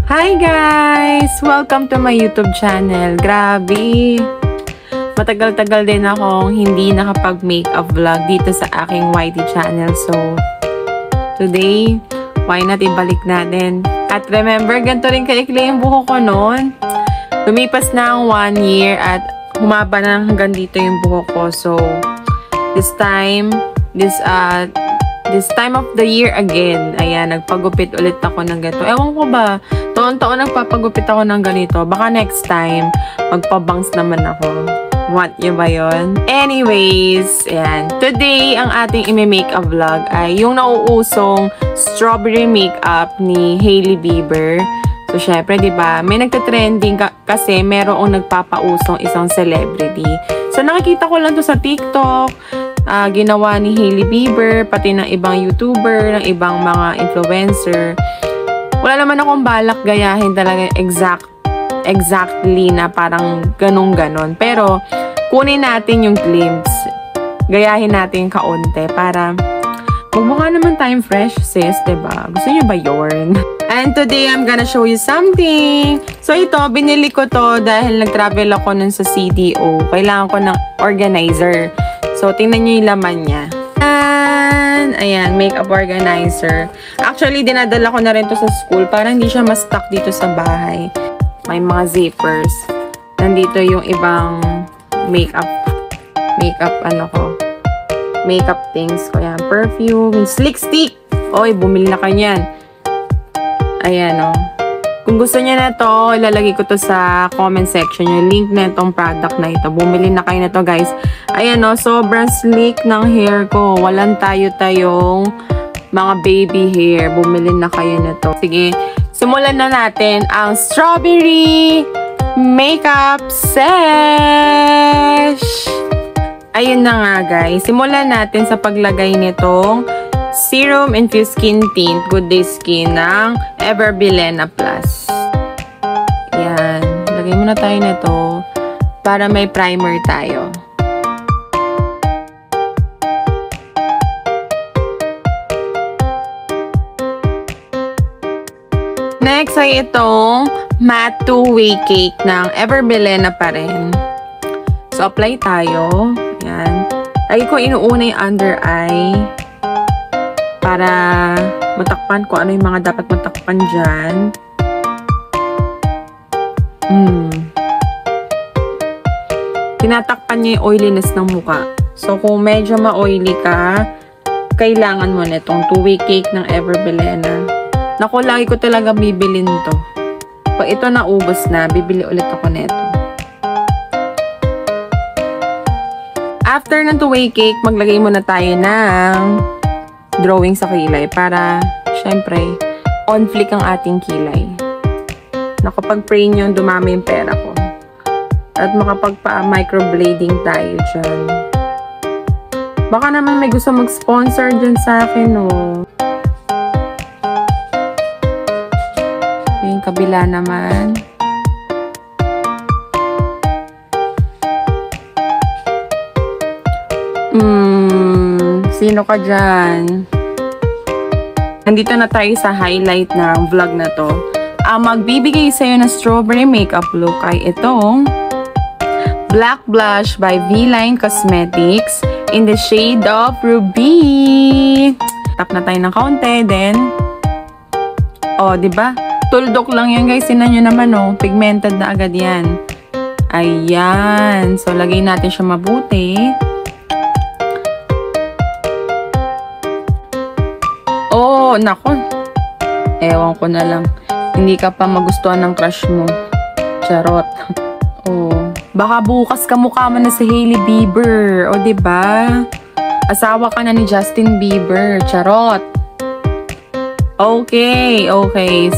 Hi guys! Welcome to my YouTube channel. Grabe! Matagal-tagal din akong hindi nakapag-makeup vlog dito sa aking YT channel. So, today, why not ibalik natin? At remember, ganito rin kaikli yung buhok ko noon. Lumipas na ang 1 year at humaba na hanggang dito yung buhok ko. So, this time of the year again, ayan, nagpagupit ulit ako ng ganito. Ewan ko ba, taon-taon nagpapagupit ako ng ganito. Baka next time, magpabangs naman ako. Want nyo ba yun? Anyways, ayan. Today, ang ating ime-makeup vlog ay yung nauusong strawberry makeup ni Hailey Bieber. So, syempre, diba, may nagtatrending kasi merong nagpapausong isang celebrity. So, nakikita ko lang to sa TikTok. Ginawa ni Hailey Bieber, pati ng ibang YouTuber, ng ibang mga influencer. Wala naman akong balak gayahin talaga exactly na parang ganun-ganon. Pero, kunin natin yung glimpse. Gayahin natin kaunti para magmukha naman tayong fresh, sis, diba? Gusto nyo ba yun? And today, I'm gonna show you something. So, ito, binili ko to dahil nag-travel ako nun sa CDO. Kailangan ko ng organizer. So, tingnan nyo yung laman niya. Ayan, makeup organizer. Actually, dinadala ko na rin to sa school para hindi siya ma-stuck dito sa bahay. May mga zippers. Nandito yung ibang makeup things ko. Yan, perfume, slick stick. Oy, bumili na kayo yan. Ayan, o. Kung gusto niya na to, ilalagay ko to sa comment section. Yung link na itong product na ito. Bumili na kayo na to, guys. Ayan, o. Sobrang slick ng hair ko. Walang tayo-tayong mga baby hair. Bumili na kayo na to. Sige, simulan na natin ang strawberry makeup sesh. Ayun na nga, guys. Simulan natin sa paglagay nitong Serum Infused Skin Tint Good Day Skin ng Everbilena Plus. Yan. Lagay muna tayo nito para may primer tayo. Next ay itong Matte 2-Way Cake ng Everbilena pa rin. So, apply tayo. Yan. Lagi ko inuuna yung under eye para matakpan ko ano yung mga dapat matakpan dyan. Tinatakpan niya yung oiliness ng mukha. So, kung medyo ma-oily ka, kailangan mo na itong 2-Way Cake ng Everbilena. Naku, lagi ko talaga bibilin to. Pag ito naubos na, bibili ulit ako nito. After ng 2-Way Cake, maglagay muna tayo ng drawing sa kilay para, syempre, on fleek ang ating kilay. Nakapag-pray nyo, dumami yung pera ko. At makapagpa-microblading tayo dyan. Baka naman may gusto mag-sponsor dyan sa akin, no? Yung kabila naman. Sino ka dyan? Nandito na tayo sa highlight ng vlog na to. Ang magbibigay sa'yo ng strawberry makeup look ay itong Black Blush by V-Line Cosmetics in the shade of Ruby. Tap na tayo ng kaunti, then diba? Tuldok lang yan, guys. Tinan nyo naman, pigmented na agad yan. Ayan. So, lagay natin siya mabuti. Nako. Ewan ko na lang. Hindi ka pa magustuhan ng crush mo. Charot. Baka bukas kamukha mo na si Hailey Bieber. Diba? Asawa ka na ni Justin Bieber. Charot. Okay.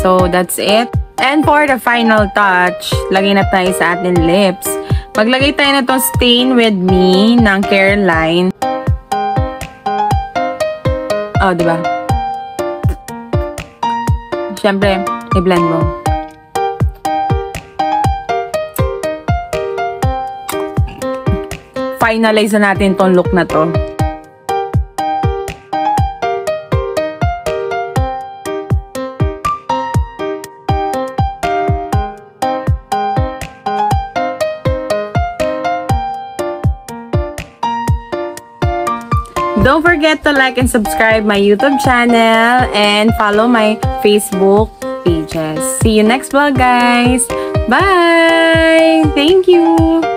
So, that's it. And for the final touch, lagay na tayo sa ating lips. Maglagay tayo na itong Stain With Me ng Careline. Diba? Siyempre, i-blend mo. Finalize na natin tong look na to. Don't forget to like and subscribe my YouTube channel and follow my Facebook pages. See you next vlog, guys. Bye! Thank you!